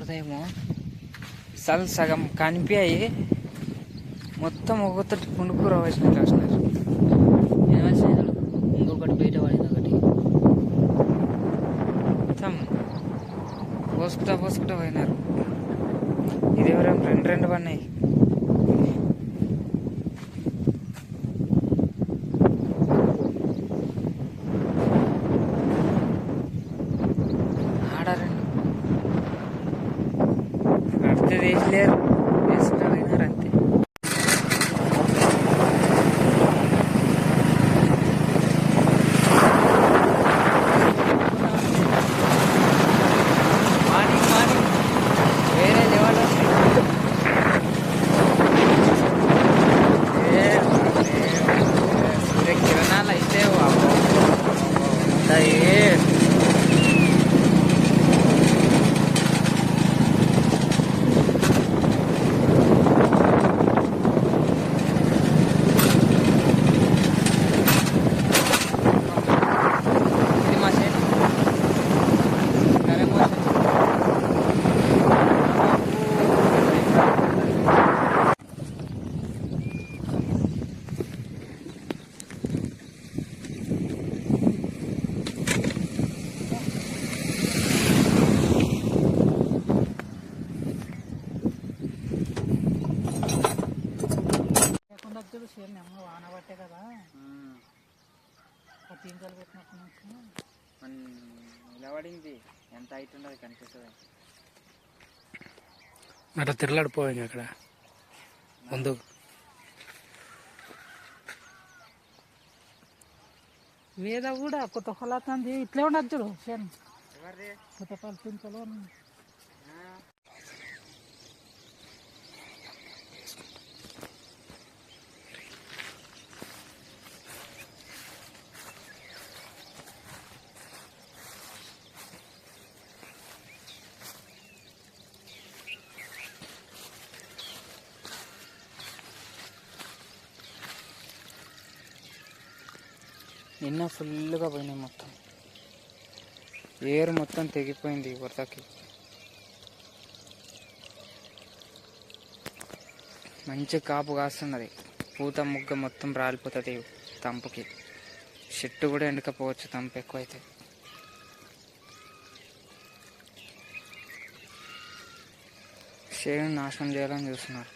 కనబడతాయేమో, సగం కనిపించాయి, మొత్తం ఒక్కొక్కటి పుండుకూర వేసినట్టు వస్తున్నారు. ఇంకొకటి బయట పడింది, ఒకటి మొత్తం పోసుకుంటా పోయినారు. ఇది ఎవరైనా రెండు పడినాయి. ఆడితే వేసలేరు, వేసుకుంటా పోయినారు అంతే. మార్నింగ్ వేరే లెవెల్ సూర్యకిరణాలు అయితే ఉంటాయి. వాన పట్టే కదా తీంకలు పెట్టినప్పుడు నిలబడింది. ఎంత హైట్ ఉండదు కనిపిస్తుంది. అట్లా తిరలాడిపోయింది అక్కడ ముందు. వేద కూడా కొత్త పొలాతంది ఇట్లే ఉండదు చూడు. కొత్త పొల తీంకలు నిన్న ఫుల్గా పోయినాయి. మొత్తం ఏరు మొత్తం తెగిపోయింది వరదకి. మంచి కాపు కాస్తున్నది. పూత ముగ్గ మొత్తం రాలిపోతుంది తంపుకి. చెట్టు కూడా ఎండకపోవచ్చు తంపు ఎక్కువైతే. చేను నాశనం చేయాలని చూస్తున్నారు.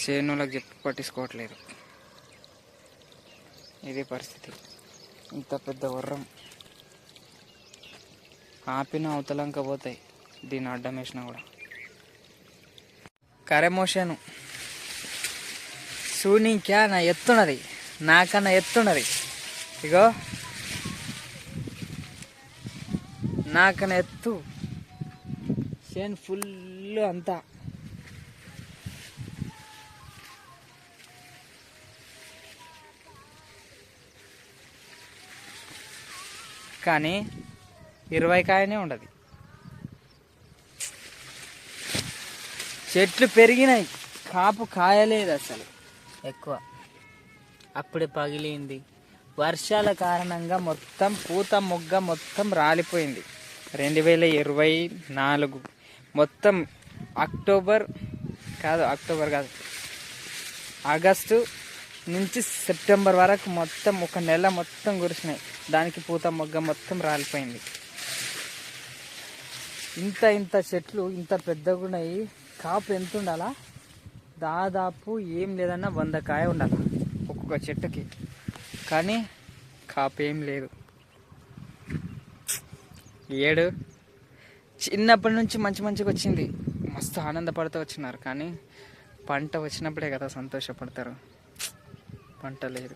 చేనులకు చెప్పి పట్టించుకోవట్లేదు. ఇదే పరిస్థితి. ఇంత పెద్ద వర్రం ఆపిన అవతలంక పోతాయి. దీన్ని అడ్డం వేసినా కూడా. కరెమోషను సూనికా నా ఎత్తున్నది, నాకన్నా ఎత్తున్నది. ఇగో నాకన్నా ఎత్తు చేను ఫుల్ అంతా. కానీ 20 కాయనే ఉండదు. చెట్లు పెరిగినాయి, కాపు కాయలేదు అసలు ఎక్కువ. అప్పుడే పగిలింది. వర్షాల కారణంగా మొత్తం పూత మొగ్గ మొత్తం రాలిపోయింది. 2024 మొత్తం అక్టోబర్ కాదు ఆగస్టు నుంచి సెప్టెంబర్ వరకు మొత్తం ఒక నెల మొత్తం కురిసినాయి. దానికి పూత మొగ్గ మొత్తం రాలిపోయింది. ఇంత చెట్లు ఇంత పెద్దగా ఉన్నాయి. కాపు ఎంత ఉండాలా? దాదాపు ఏం లేదన్నా 100 కాయ ఉండాలి ఒక్కొక్క చెట్టుకి. కానీ కాపు ఏం లేదు. ఏడు చిన్నప్పటి నుంచి మంచిగా వచ్చింది. మస్తు ఆనందపడుతూ వచ్చినారు. కానీ పంట వచ్చినప్పుడే కదా సంతోషపడతారు. పంట లేదు.